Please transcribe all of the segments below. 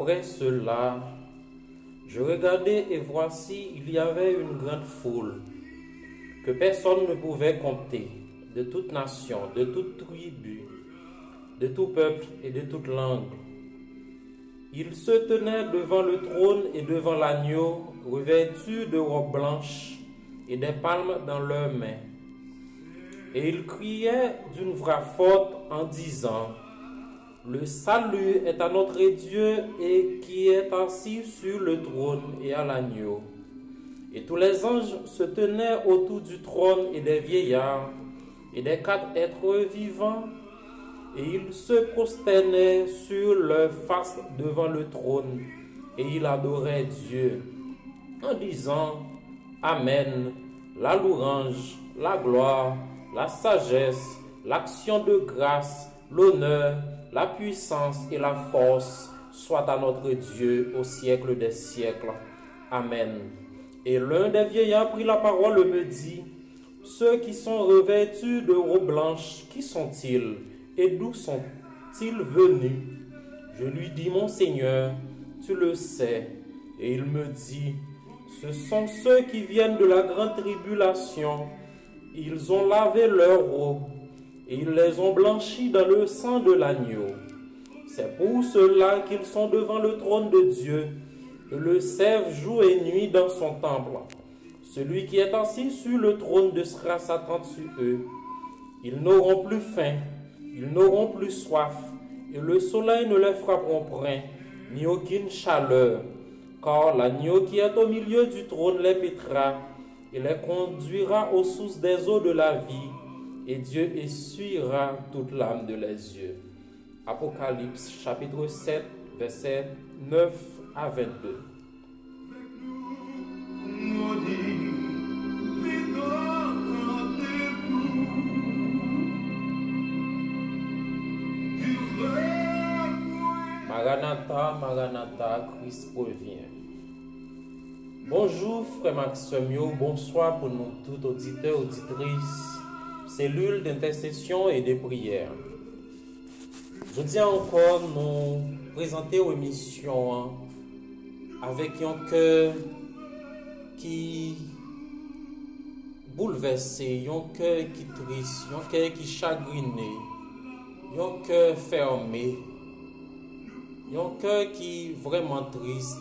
Après cela, je regardai et voici, il y avait une grande foule que personne ne pouvait compter, de toute nation, de toute tribu, de tout peuple et de toute langue. Ils se tenaient devant le trône et devant l'agneau, revêtus de robes blanches et des palmes dans leurs mains. Et ils criaient d'une voix forte en disant: le salut est à notre Dieu et qui est assis sur le trône et à l'agneau. Et tous les anges se tenaient autour du trône et des vieillards et des 4 êtres vivants, et ils se prosternaient sur leurs faces devant le trône, et ils adoraient Dieu, en disant: Amen, la louange, la gloire, la sagesse, l'action de grâce, l'honneur, la puissance et la force soient à notre Dieu au siècle des siècles. Amen. Et l'un des vieillards prit la parole et me dit: ceux qui sont revêtus de robes blanches, qui sont-ils et d'où sont-ils venus? Je lui dis: mon Seigneur, tu le sais. Et il me dit: ce sont ceux qui viennent de la grande tribulation. Ils ont lavé leurs robes et ils les ont blanchis dans le sang de l'agneau. C'est pour cela qu'ils sont devant le trône de Dieu et le servent jour et nuit dans son temple. Celui qui est assis sur le trône sera s'attendre sur eux. Ils n'auront plus faim, ils n'auront plus soif, et le soleil ne les frappera point, ni aucune chaleur, car l'agneau qui est au milieu du trône les paîtra et les conduira aux sources des eaux de la vie, et Dieu essuiera toute larme de les yeux. Apocalypse chapitre 7, versets 9 à 22. Maranatha, Maranatha, Christ revient. Bonjour frère Maximio, bonsoir pour nous tous auditeurs, auditrices, cellules d'intercession et de prière. Je tiens encore nous présenter aux émissions avec un cœur qui bouleversé, un cœur qui triste, un cœur qui chagriné, un cœur fermé, un cœur qui vraiment triste.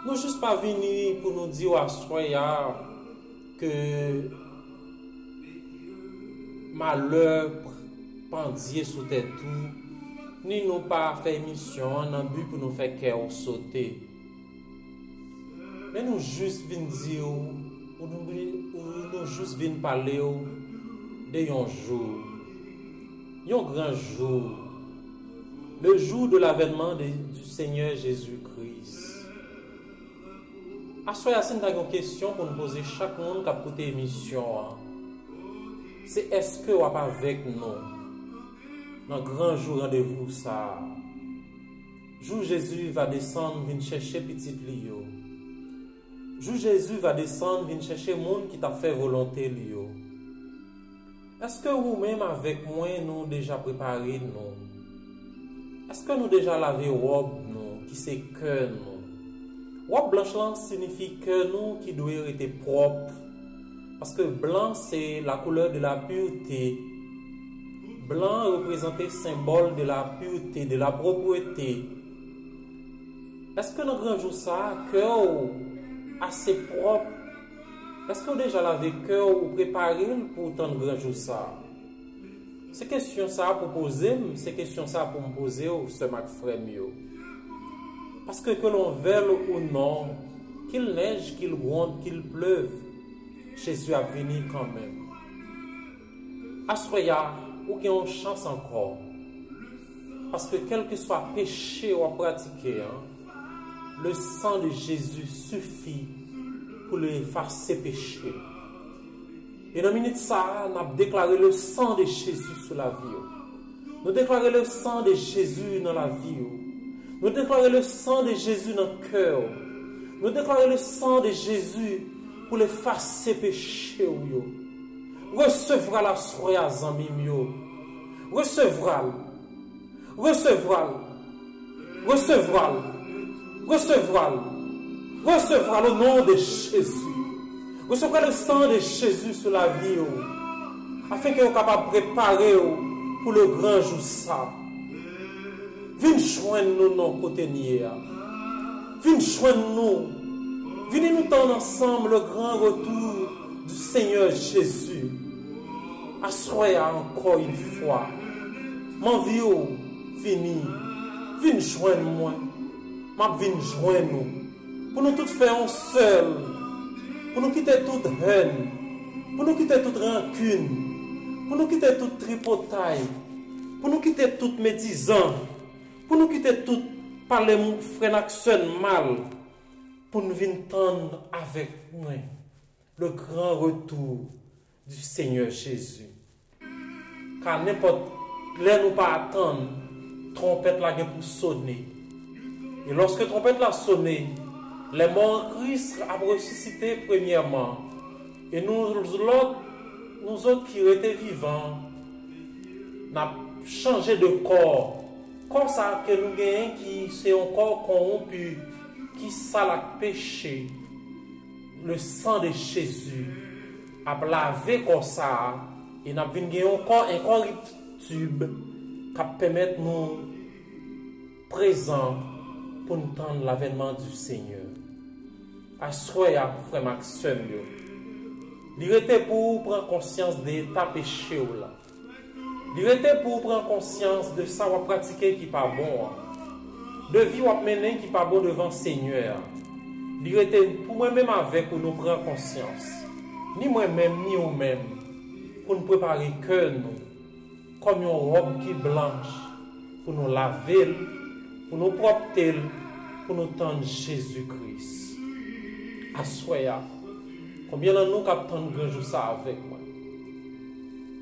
Nous juste pas venus pour nous dire à soya que malheur pendie sous tes tout, ni nous pas fait mission en but pour nous faire cœur sauter. Mais nous juste venons dire ou nous juste venons parler de un jour, un grand jour, le jour de l'avènement du Seigneur Jésus-Christ. À soya, si nous avons une question pour nous poser chaque monde qui a écouté l'émission, c'est est-ce que vous êtes avec nous dans le grand jour rendez-vous ça? Jour Jésus va descendre, venir chercher petit Lio. Jour Jésus va descendre, venir chercher monde qui t'a fait volonté Lio. Est-ce que vous-même avec moi nous déjà préparé nous? Est-ce que nous déjà lavé robe nous qui c'est cœur nous? Robe blanche là signifie que nous qui doit être propre. Parce que blanc c'est la couleur de la pureté. Blanc représente le symbole de la pureté, de la propreté. Est-ce que dans grand jour ça, cœur assez propre? Est-ce que vous déjà lavé cœur ou préparé pour tant de grand jour ça? C'est question ça pour poser, c'est question ça pour me poser au ce Mac Frémio. Parce que l'on veuille ou non, qu'il neige, qu'il gronde, qu'il pleuve, Jésus a venu quand même. Assoya, ou qu'il y a une chance encore. Parce que quel que soit péché ou à pratiquer, le sang de Jésus suffit pour le effacer péché. Et dans la minute ça, nous avons déclaré le sang de Jésus sur la vie. Nous déclarons le sang de Jésus dans la vie. Nous déclarons le sang de Jésus dans le cœur. Nous déclarons le sang de Jésus pour effacer péché. Recevra la soirée à Zambimio. Recevra. Recevra. Recevra-le. Recevra-le. Recevra le nom de Jésus. Recevra le sang de Jésus sur la vie, afin que vous soyez capable de préparer pour le grand jour ça. Venez joindre nous dans le côté nier. Venez joindre nous. Venez nous tendre ensemble le grand retour du Seigneur Jésus. Assoyez encore une fois. Mon vieux, fini. Venez joindre moi. Venez joindre nous. Pour nous tous faire un seul. Pour nous quitter toute haine. Pour nous quitter toute rancune. Pour nous quitter toute tripotaille. Pour nous quitter toute médisance. Pour nous quitter tout parler frère action mal. Pour nous venir tendre avec nous le grand retour du Seigneur Jésus. Car n'importe là nous pas attendre, trompette la pour sonner. Et lorsque trompette la sonné, les morts en Christ ont ressuscité premièrement. Et nous autres qui étaient vivants, n'avons changé de corps. Comme ça que nous gagnons qui c'est un corps corrompu, qui ça l'a péché. Le sang de Jésus a lavé comme ça. Et nous avons encore un corps tube qui permet de nous présents pour nous tendre l'avènement du Seigneur. Assoyez frère Maxime. Il était pour prendre conscience de ta péché là. Il était pour prendre conscience de ça ou pratiquer qui pas bon. De vie ou mener qui pas bon devant le Seigneur. Il était pour moi-même avec pour nous prendre conscience. Ni moi-même ni vous-même. Pour nous préparer que nous. Comme une robe qui est blanche. Pour nous laver. Pour nous propter. Pour nous tendre Jésus-Christ. Assoyez. Combien de nous captons grand jour ça avec moi?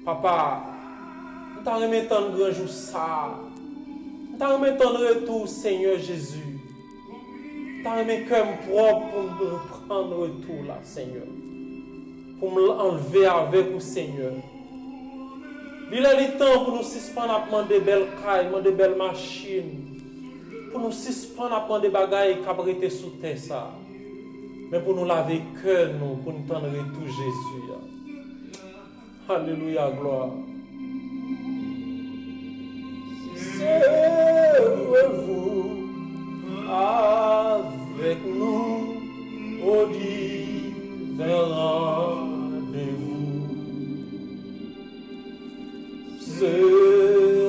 Papa, nous t'en remettons grand jour ça. Nous t'en remettons le retour, Seigneur Jésus. Nous t'en remettons cœur propre pour nous prendre le retour là, Seigneur. Pour me l'enlever avec vous, Seigneur. Il a le temps pour nous suspendre à prendre des belles cailles, des belles machines. Pour nous suspendre à prendre des bagailles qui abritent sous terre ça. Mais pour nous laver le cœur, pour nous tendre tout Jésus. Alléluia, gloire. Servez-vous avec nous au divin rendez-vous. Servez-vous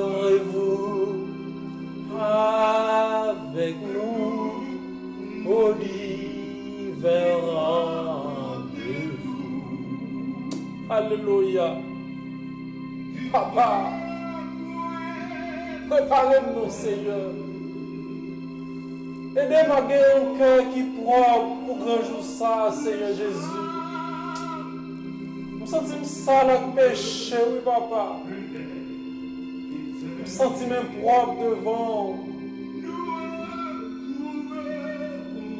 avec nous au divin rendez-vous. Alléluia. Papa, préparez-nous, Seigneur. Aidez-moi à gagner un cœur qui propre pour grand jour ça, Seigneur Jésus. Nous sentons ça avec péché, oui, Papa. Nous sentons même propre devant.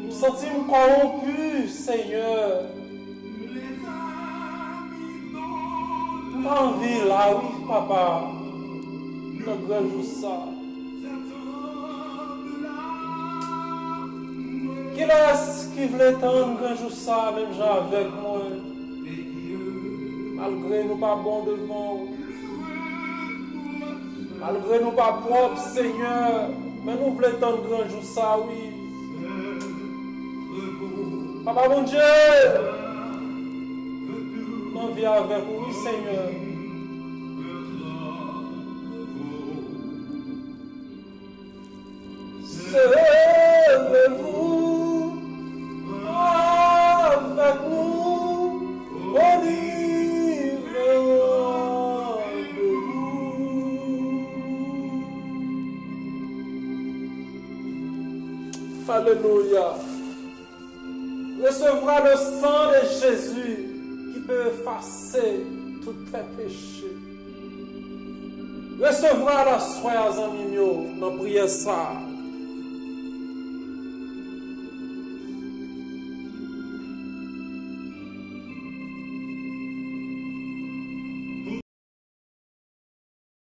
Nous sentons corrompus, Seigneur. Nous avons envie là, oui, Papa. Nous grand jour ça. Qui est-ce qui voulait tendre un jour ça, même gens avec moi? Malgré nous pas bon devant. Malgré nous pas propres, Seigneur. Mais nous voulons tendre un jour ça, oui. Papa, mon Dieu. Nous viens avec vous, oui, Seigneur. Servez-vous avec nous au divin rendez-vous. Alléluia. Recevra le sang de Jésus qui peut effacer tous tes péchés. Recevra la soie à Zamigno dans prière ça.